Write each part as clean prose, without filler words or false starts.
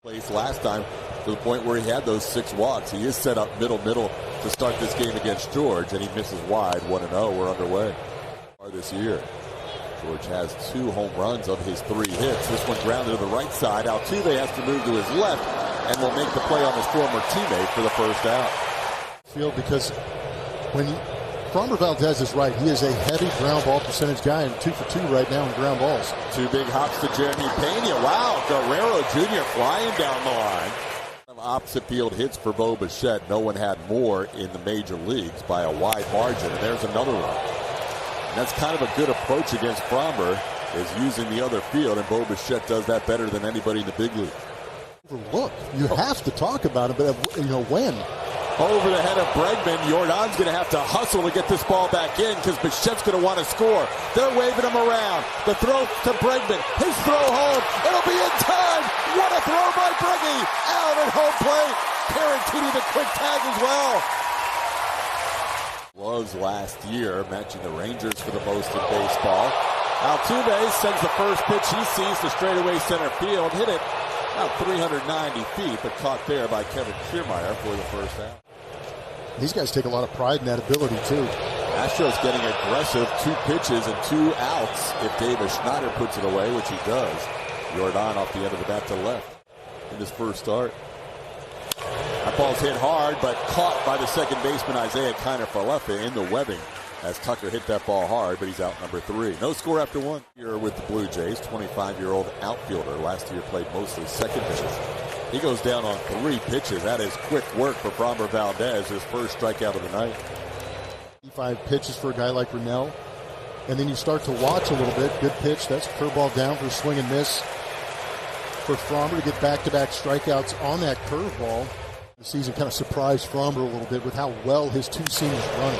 Place last time to the point where he had those 6 walks. He is set up middle to start this game against George, and he misses wide. 1-0. We're underway. This year, George has 2 home runs of his 3 hits. This one grounded to the right side. Altuve has to move to his left and will make the play on his former teammate for the first out. Field because when Framber Valdez is right, he is a heavy ground ball percentage guy, and 2 for 2 right now in ground balls. 2 big hops to Jeremy Pena. Wow, Guerrero Jr. flying down the line. Opposite field hits for Bo Bichette. No one had more in the major leagues by a wide margin, and there's another one. And that's kind of a good approach against Framber, is using the other field, and Bo Bichette does that better than anybody in the big league. Look, you have to talk about it, but when? Over the head of Bregman. Jordan's going to have to hustle to get this ball back in because Bichette's going to want to score. They're waving him around. The throw to Bregman. His throw home. It'll be in time. What a throw by Breggy. Out at home plate. Tarantini the quick tag as well. Was last year, matching the Rangers for the most in baseball. Altuve sends the first pitch he sees to straightaway center field. Hit it about 390 feet, but caught there by Kevin Kiermaier for the first out. These guys take a lot of pride in that ability, too. Astros getting aggressive. 2 pitches and 2 outs if Davis Schneider puts it away, which he does. Jordan off the end of the bat to left in his first start. That ball's hit hard, but caught by the second baseman Isaiah Kiner-Falefa in the webbing as Tucker hit that ball hard, but he's out number 3. No score after 1. Here with the Blue Jays, 25-year-old outfielder. Last year played mostly second base. He goes down on 3 pitches. That is quick work for Framber Valdez, his first strikeout of the night. 5 pitches for a guy like Rennell. And then you start to watch a little bit. Good pitch. That's a curveball down for a swing and miss for Framber to get back-to-back strikeouts on that curveball. The season kind of surprised Framber a little bit with how well his 2 seams run.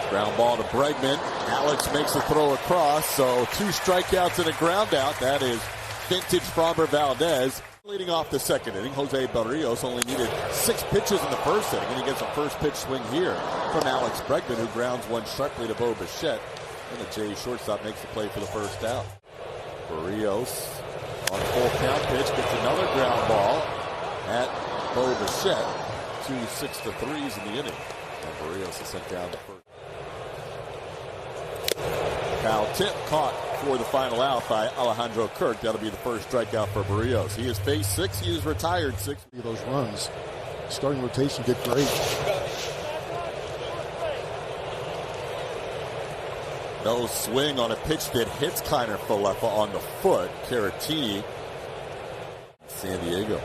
Ground ball to Bregman. Alex makes the throw across, so 2 strikeouts and a ground out. That is vintage Framber Valdez. Leading off the second inning, Jose Barrios only needed 6 pitches in the first inning, and he gets a first pitch swing here from Alex Bregman, who grounds one sharply to Bo Bichette. And the Jays shortstop makes the play for the first out. Barrios on full count pitch gets another ground ball at Bo Bichette. 2 6-3s in the inning. And Barrios is sent down to first. Foul tip caught for the final out by Alejandro Kirk. That'll be the first strikeout for Barrios. He has faced 6. He has retired 6. Those runs. Starting rotation did great. No swing on a pitch that hits Kiner-Falefa on the foot. Tarantini, San Diego.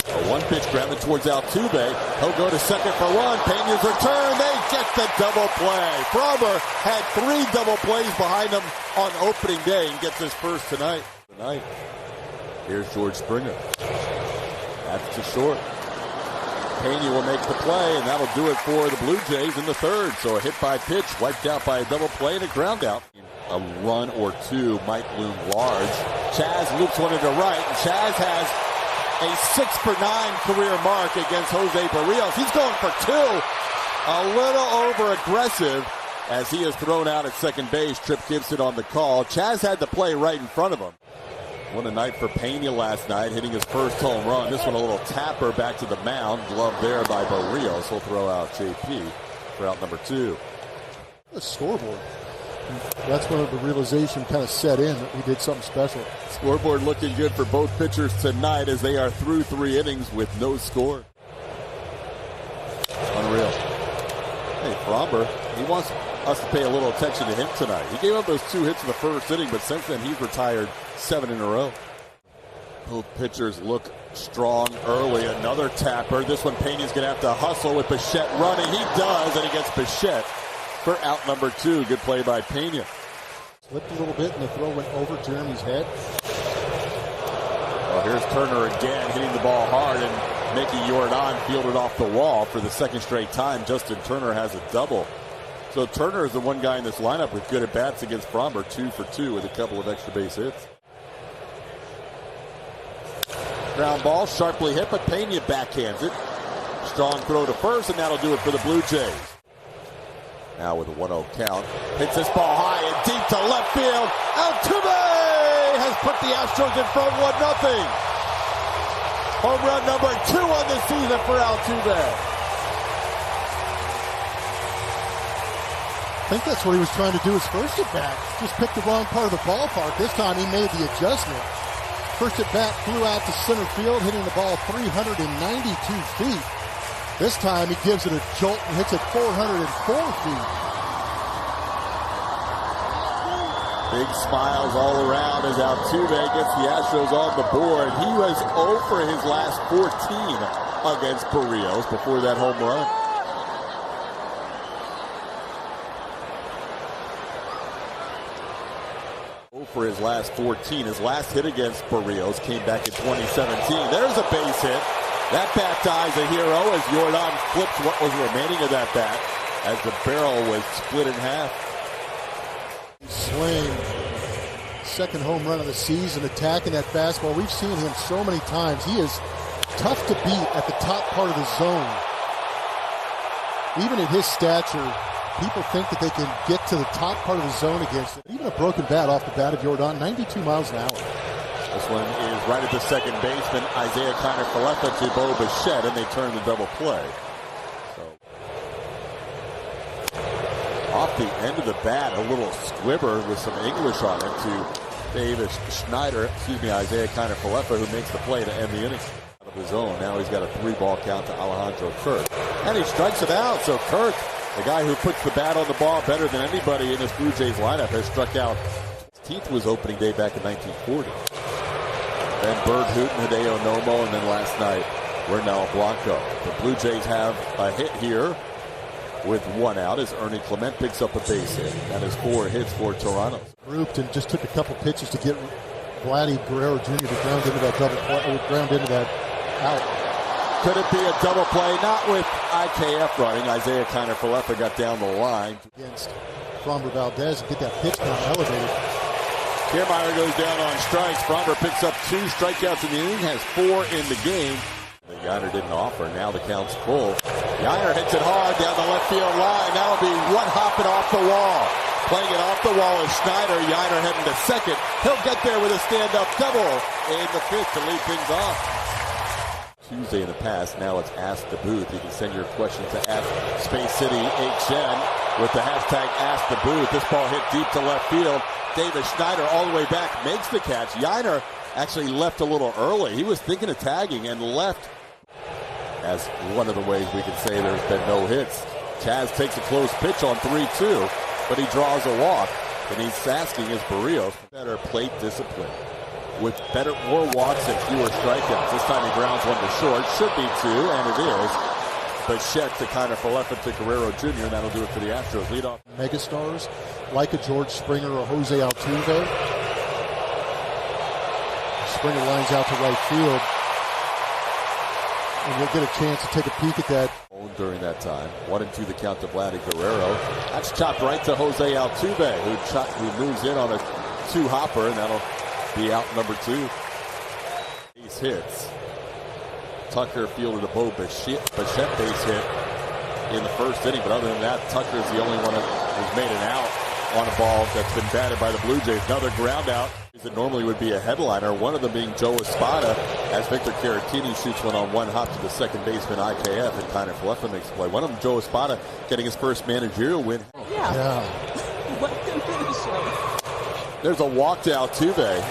A 1 pitch grounded towards Altuve. He'll go to second for 1. Pena's return. They get the double play. Framber had 3 double plays behind him on opening day and gets his first tonight. Here's George Springer. That's too short. Pena will make the play, and that'll do it for the Blue Jays in the third. So a hit by pitch, wiped out by a double play and a ground out. A run or 2 might loom large. Chaz loops one into right, and Chaz has a 6-for-9 career mark against Jose Barrios. He's going for 2. A little over-aggressive as he is thrown out at second base. Tripp Gibson on the call. Chaz had the play right in front of him. What a night for Pena last night, hitting his first home run. This one a little tapper back to the mound. Glove there by Barrios. He'll throw out JP for out number 2. The scoreboard. That's when the realization kind of set in that we did something special. Scoreboard looking good for both pitchers tonight as they are through 3 innings with no score. Unreal. Hey, Framber, he wants us to pay a little attention to him tonight. He gave up those 2 hits in the first inning, but since then he's retired 7 in a row. Both pitchers look strong early. Another tapper. This one Pena's going to have to hustle with Bichette running. He does, and he gets Bichette for out number 2. Good play by Pena. Slipped a little bit, and the throw went over Jeremy's head. Well, here's Turner again, hitting the ball hard and making Jordan field it off the wall for the 2nd straight time. Justin Turner has a double. So Turner is the one guy in this lineup with good at-bats against Framber, 2 for 2 with a couple of extra base hits. Ground ball, sharply hit, but Pena backhands it. Strong throw to first, and that'll do it for the Blue Jays. Now with a 1-0 count, hits this ball high and deep to left field. Altuve has put the Astros in front 1-0. Home run number 2 on the season for Altuve. I think that's what he was trying to do his first at bat. Just picked the wrong part of the ballpark. This time he made the adjustment. First at bat flew out to center field, hitting the ball 392 feet. This time he gives it a jolt and hits it 404 feet. Big smiles all around as Altuve gets the Astros on the board. He was 0 for his last 14 against Barrios before that home run. For his last 14. His last hit against Barrios came back in 2017. There's a base hit. That bat dies a hero as Jordan flips what was remaining of that bat as the barrel was split in half. Swing. Second home run of the season, attacking that fastball. We've seen him so many times. He is tough to beat at the top part of the zone. Even at his stature, people think that they can get to the top part of the zone against it. Even a broken bat off the bat of Jordan, 92 miles an hour. This one is right at the second baseman, Isaiah Kiner-Falefa to Bo Bichette, and they turn the double play. So, off the end of the bat, a little squibber with some English on it to Davis Schneider, Isaiah Kiner-Falefa, who makes the play to end the inning. Out of his own, now he's got a 3-ball count to Alejandro Kirk. And he strikes it out, so Kirk, the guy who puts the bat on the ball better than anybody in this Blue Jays lineup, has struck out. His 10th was opening day back in 1940. Then Bird Hooten, Hideo Nomo, and then last night, Ronel Blanco. The Blue Jays have a hit here with 1 out as Ernie Clement picks up a base hit. That is 4 hits for Toronto. Grouped and just took a couple pitches to get Vladdy Guerrero Jr. to ground into that double play, ground into that out. Could it be a double play? Not with IKF running. Isaiah Kiner-Falefa got down the line. Against Framber Valdez and get that pitch count elevated. Kiermaier goes down on strikes. Framber picks up 2 strikeouts in the inning, has 4 in the game. Yainer didn't offer. Now the count's full. Yainer hits it hard down the left field line. That'll be one hopping off the wall. Playing it off the wall is Schneider. Yainer heading to second. He'll get there with a stand-up double in the 5th to lead things off. Tuesday in the past, now it's Ask the Booth. You can send your questions to @SpaceCityHN with the hashtag Ask the Booth. This ball hit deep to left field. Davis Schneider all the way back makes the catch. Yainer actually left a little early. He was thinking of tagging and left. As one of the ways we can say there's been no hits. Chaz takes a close pitch on 3-2, but he draws a walk. And he's asking his Barrios for better plate discipline. With more walks and fewer strikeouts. This time he grounds one to short. Should be 2, and it is. Bichette to Kiner-Falefa to Guerrero Jr., and that'll do it for the Astros. Leadoff. Megastars like a George Springer or Jose Altuve. Springer lines out to right field. And we'll get a chance to take a peek at that. During that time. 1-2 the count to Vladdy Guerrero. That's chopped right to Jose Altuve, who moves in on a 2-hopper, and that'll be out number 2. Base hits. Tucker fielded a Bo Bichette base hit in the first inning, but other than that, Tucker's the only one who's made an out on a ball that's been batted by the Blue Jays. Another ground out that normally would be a headliner, one of them being Joe Espada, as Victor Caratini shoots one on 1 hop to the second baseman IKF, and Kiner-Falefa makes a play. One of them, Joe Espada, getting his first managerial win. Yeah. There's a walk to Altuve.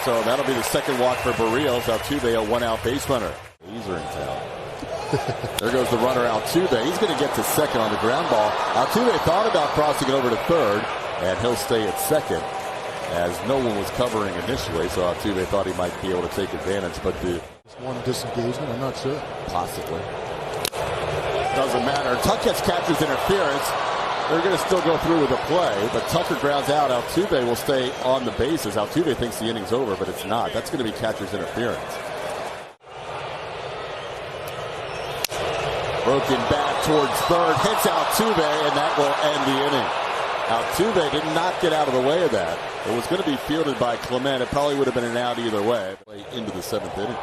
So that'll be the second walk for Barrios. Altuve, a 1-out base runner. These are in town. There goes the runner Altuve. He's going to get to second on the ground ball. Altuve thought about crossing it over to third, and he'll stay at second as no one was covering initially. So Altuve thought he might be able to take advantage, but just one disengagement, I'm not sure. Possibly. Doesn't matter. Tuckett captures interference. They're going to still go through with the play, but Tucker grounds out. Altuve will stay on the bases. Altuve thinks the inning's over, but it's not. That's going to be catcher's interference. Broken bat towards third, hits Altuve, and that will end the inning. Altuve did not get out of the way of that. It was going to be fielded by Clement. It probably would have been an out either way. Into the 7th inning.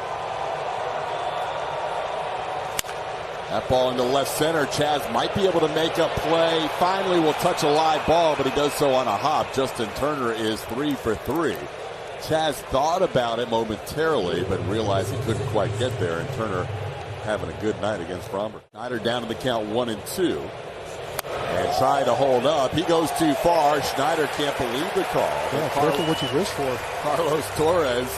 That ball into left center. Chaz might be able to make a play. Finally will touch a live ball, but he does so on a hop. Justin Turner is 3 for 3. Chas thought about it momentarily, but realized he couldn't quite get there, and Turner having a good night against Fromber. Schneider down to the count 1-2. And trying to hold up. He goes too far. Schneider can't believe the call. Yeah, careful what you wish for. Carlos Torres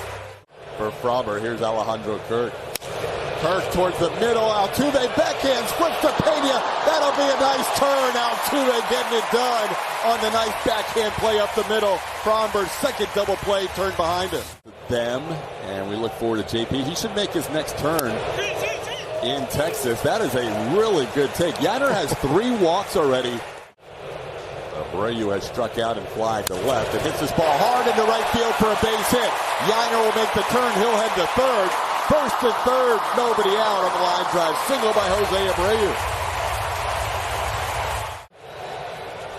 for Fromber. Here's Alejandro Kirk. Kirk towards the middle. Altuve backhands, flips to Pena. That'll be a nice turn. Altuve getting it done on the nice backhand play up the middle. Fromber's second double play turned behind him. Them, and we look forward to JP. He should make his next turn in Texas. That is a really good take. Yainer has 3 walks already. Abreu has struck out and flied to left and hits this ball hard into right field for a base hit. Yainer will make the turn. He'll head to third. First and third, nobody out on the line drive. Single by Jose Abreu.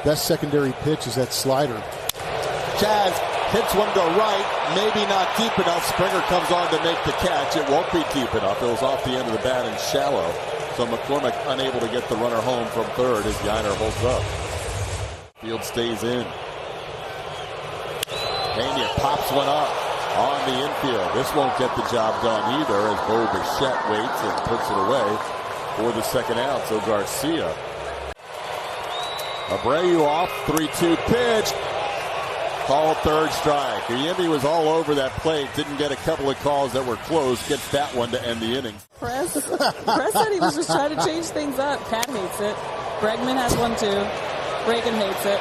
Best secondary pitch is that slider. Chas hits one to right, maybe not deep enough. Springer comes on to make the catch. It won't be deep enough. It was off the end of the bat and shallow. So McCormick unable to get the runner home from third as Yainer holds up. Field stays in. Pena pops one up on the infield. This won't get the job done either as Bo Bichette waits and puts it away for the second out. So Garcia. Abreu off, 3-2 pitch. Called third strike. Yimby was all over that plate. Didn't get a couple of calls that were close. Gets that one to end the innings. Press said he was just trying to change things up. Cat hates it. Bregman has one too. Reagan hates it.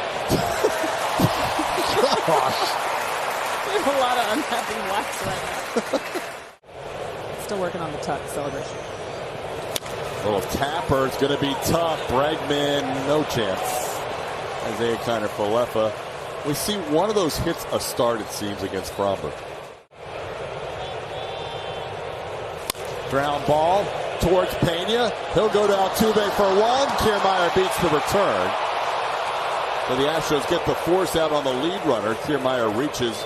Gosh. We have a lot of unhappy blacks right now. Still working on the tuck celebration. Little tapper. It's going to be tough. Bregman, no chance. Isaiah Kiner-Falefa. We see one of those hits a start, it seems, against Fromber. Ground ball towards Pena. He'll go to Altuve for one. Kiermaier beats the return. So the Astros get the force out on the lead runner. Kiermaier reaches.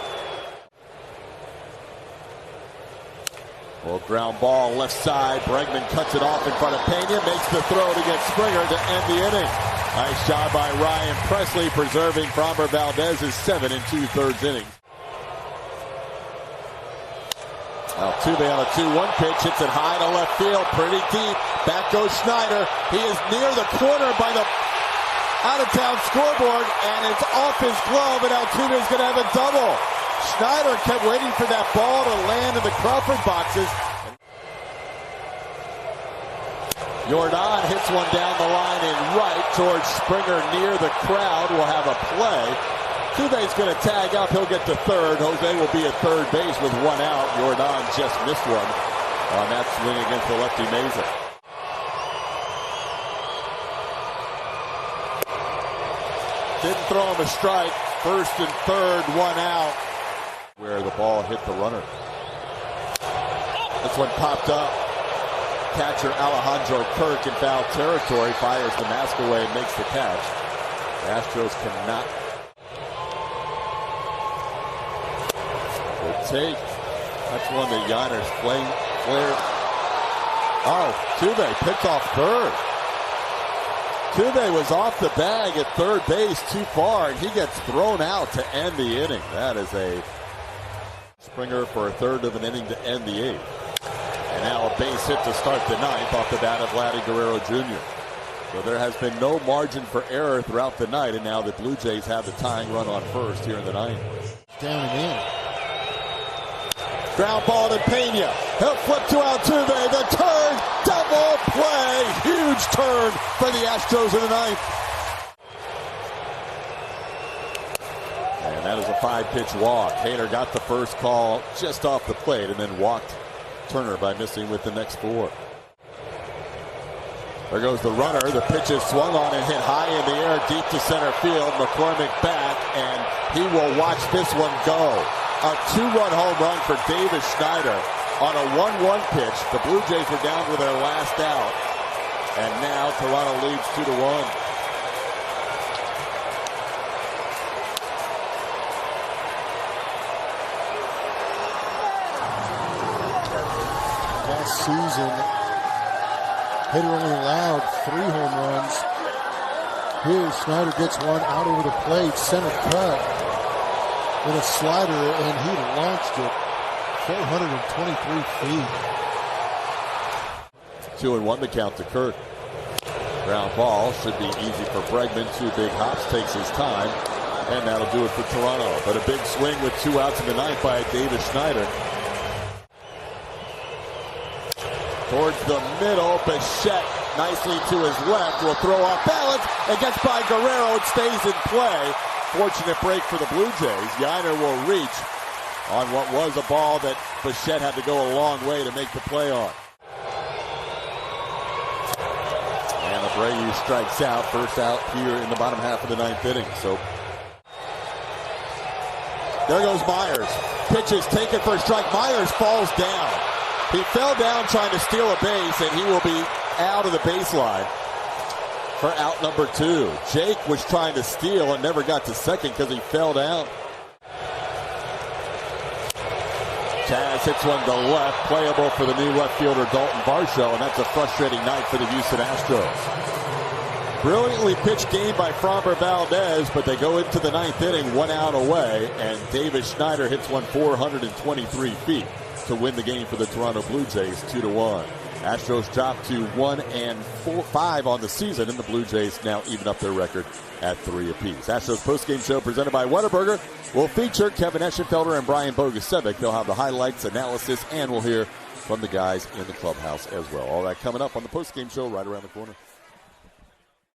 Well, ground ball left side. Bregman cuts it off in front of Pena. Makes the throw to get Springer to end the inning. Nice job by Ryan Presley preserving Fromber Valdez's 7 2/3 innings. Altuve on a 2-1 pitch, hits it high to left field, pretty deep. Back goes Schneider. He is near the corner by the out-of-town scoreboard, and it's off his glove, and Altuve is going to have a double. Schneider kept waiting for that ball to land in the Crawford boxes. Jordan hits one down the line in right. George Springer near the crowd will have a play. Altuve's going to tag up. He'll get to third. Jose will be at third base with one out. Jordan just missed one on that swing against the lefty Meza. Didn't throw him a strike. First and third, one out. Where the ball hit the runner. This one popped up. Catcher Alejandro Kirk in foul territory fires the mask away and makes the catch. The Astros cannot. Good take. That's one that Yainer's flared. Oh, Tuve picked off third. Tuve was off the bag at third base too far, and he gets thrown out to end the inning. That is a Springer for a third of an inning to end the eighth. And now a base hit to start the ninth off the bat of Vladdy Guerrero Jr. So there has been no margin for error throughout the night, and now the Blue Jays have the tying run on first here in the ninth. Down and in. Ground ball to Pena. He'll flip to Altuve. The turn, double play. Huge turn for the Astros in the ninth. And that is a 5-pitch walk. Hader got the first call just off the plate and then walked Turner by missing with the next 4. There goes the runner. The pitch is swung on and hit high in the air, deep to center field. McCormick back, and he will watch this one go. A 2-run home run for Davis Schneider on a 1-1 pitch. The Blue Jays were down to their last out, and now Toronto leads 2-1. Season, Hader only allowed 3 home runs. Here, Schneider gets one out over the plate, center cut. in a slider, and he launched it 423 feet. 2-1 the count to Kirk. Ground ball should be easy for Bregman. 2 big hops, takes his time, and that'll do it for Toronto. But a big swing with 2 outs in the ninth by David Schneider. Towards the middle, Bichette nicely to his left will throw off balance and gets by Guerrero. It stays in play. Fortunate break for the Blue Jays. Yainer will reach on what was a ball that Bichette had to go a long way to make the play on. And Abreu strikes out. First out here in the bottom half of the ninth inning. So there goes Myers. Pitches taken for a strike. Myers falls down. He fell down trying to steal a base, and he will be out of the baseline for out number 2. Jake was trying to steal and never got to second because he fell down. Chaz hits one to left, playable for the new left fielder Dalton Varsho, and that's a frustrating night for the Houston Astros. Brilliantly pitched game by Framber Valdez, but they go into the ninth inning 1 out away, and David Schneider hits one 423 feet to win the game for the Toronto Blue Jays 2-1. Astros drop to 1-5 on the season, and the Blue Jays now even up their record at 3 apiece. Astros postgame show presented by Whataburger will feature Kevin Eschenfelder and Brian Bogusevic. They'll have the highlights, analysis, and we'll hear from the guys in the clubhouse as well. All that coming up on the postgame show right around the corner.